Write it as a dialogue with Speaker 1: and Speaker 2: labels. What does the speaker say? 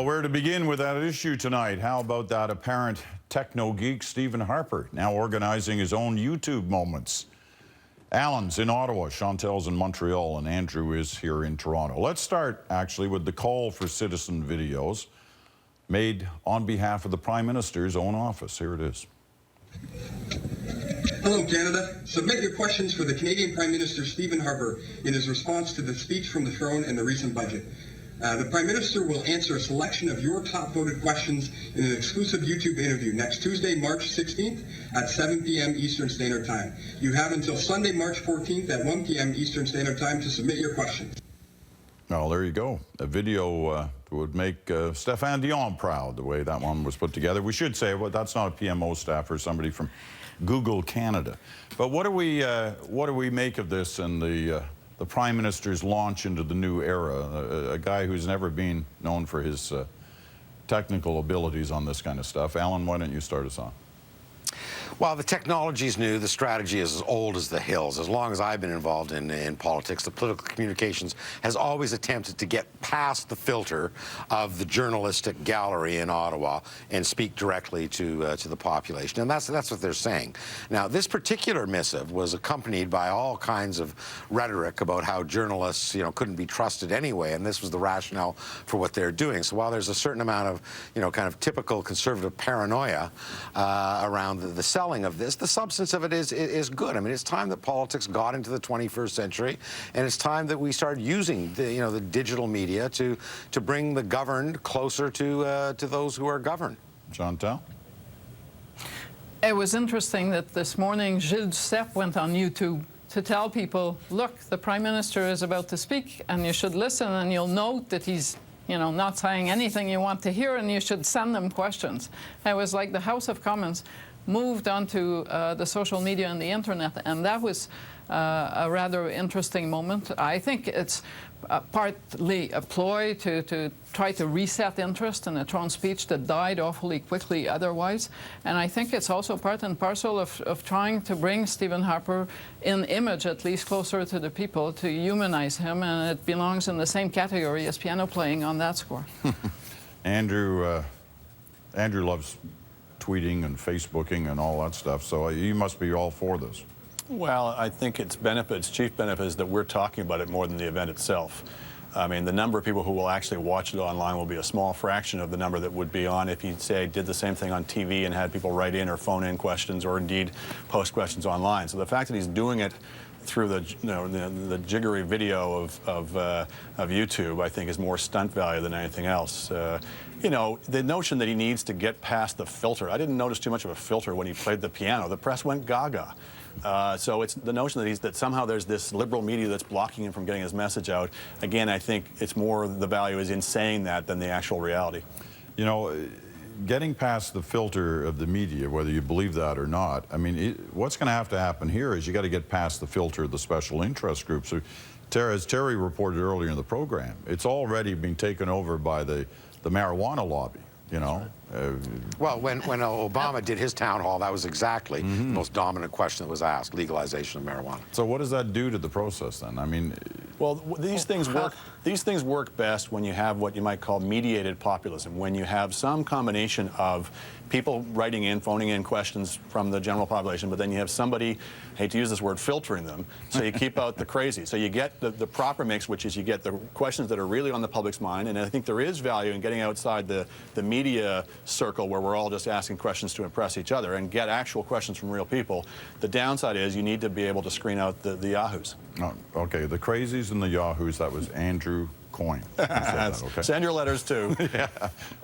Speaker 1: Well, where to begin with that issue tonight? How about that apparent techno geek Stephen Harper, now organizing his own YouTube moments? Alan's in Ottawa, Chantel's in Montreal, and Andrew is here in Toronto. Let's start, actually, with the call for citizen videos made on behalf of the Prime Minister's own office. Here it is.
Speaker 2: Hello, Canada. Submit your questions for the Canadian Prime Minister Stephen Harper in his response to the speech from the throne and the recent budget. The Prime Minister will answer a selection of your top voted questions in an exclusive YouTube interview next Tuesday, March 16th at 7 p.m. Eastern Standard Time. You have until Sunday, March 14th at 1 p.m. Eastern Standard Time to submit your questions.
Speaker 1: Well, there you go. A video would make Stéphane Dion proud, the way that one was put together. We should say, well, that's not a PMO staffer, somebody from Google Canada. But what do we make of this and the Prime Minister's launch into the new era? A guy who's never been known for his technical abilities on this kind of stuff. Alan, why don't you start us on?
Speaker 3: Well, the technology is new. The strategy is as old as the hills. As long as I've been involved in politics, the political communications has always attempted to get past the filter of the journalistic gallery in Ottawa and speak directly to the population. And that's what they're saying. Now, this particular missive was accompanied by all kinds of rhetoric about how journalists, couldn't be trusted anyway, and this was the rationale for what they're doing. So while there's a certain amount of, kind of typical conservative paranoia around the selling of this, the substance of it is good. I mean, it's time that politics got into the 21st century, and it's time that we started using the digital media to bring the governed closer to those who are governed.
Speaker 1: Chantel?
Speaker 4: It was interesting that this morning Gilles Duceppe went on YouTube to tell people, look, the Prime Minister is about to speak, and you should listen, and you'll note that he's not saying anything you want to hear, and you should send them questions. It was like the House of Commons moved onto the social media and the internet, and that was a rather interesting moment. I think it's partly a ploy to try to reset interest in a throne speech that died awfully quickly otherwise, and I think it's also part and parcel of trying to bring Stephen Harper in image, at least closer to the people, to humanize him, and it belongs in the same category as piano playing on that score.
Speaker 1: Andrew loves tweeting and Facebooking and all that stuff, so you must be all for this.
Speaker 5: Well, I think its benefits, chief benefits, that we're talking about it more than the event itself. I mean, the number of people who will actually watch it online will be a small fraction of the number that would be on if you, say, did the same thing on TV and had people write in or phone in questions or indeed post questions online. So the fact that he's doing it through the jiggery video of YouTube, I think, is more stunt value than anything else. The notion that he needs to get past the filter, I didn't notice too much of a filter when he played the piano. The press went gaga. So it's the notion that somehow there's this liberal media that's blocking him from getting his message out. Again, I think it's more the value is in saying that than the actual reality.
Speaker 1: Getting past the filter of the media, whether you believe that or not, I mean, what's going to have to happen here is you got to get past the filter of the special interest groups. As Terry reported earlier in the program, it's already being taken over by the marijuana lobby.
Speaker 3: Well, when Obama did his town hall, that was exactly the most dominant question that was asked: legalization of marijuana.
Speaker 1: So what does that do to the process then? I mean,
Speaker 5: well, these things work. These things work best when you have what you might call mediated populism, when you have some combination of people writing in, phoning in questions from the general population, but then you have somebody, hate to use this word, filtering them, so you keep out the crazy. So you get the proper mix, which is you get the questions that are really on the public's mind, and I think there is value in getting outside the media circle where we're all just asking questions to impress each other and get actual questions from real people. The downside is you need to be able to screen out the yahoos.
Speaker 1: Oh, okay, the crazies and the yahoos, that was Andrew Coyne. Okay.
Speaker 5: Send your letters too.
Speaker 1: Yeah.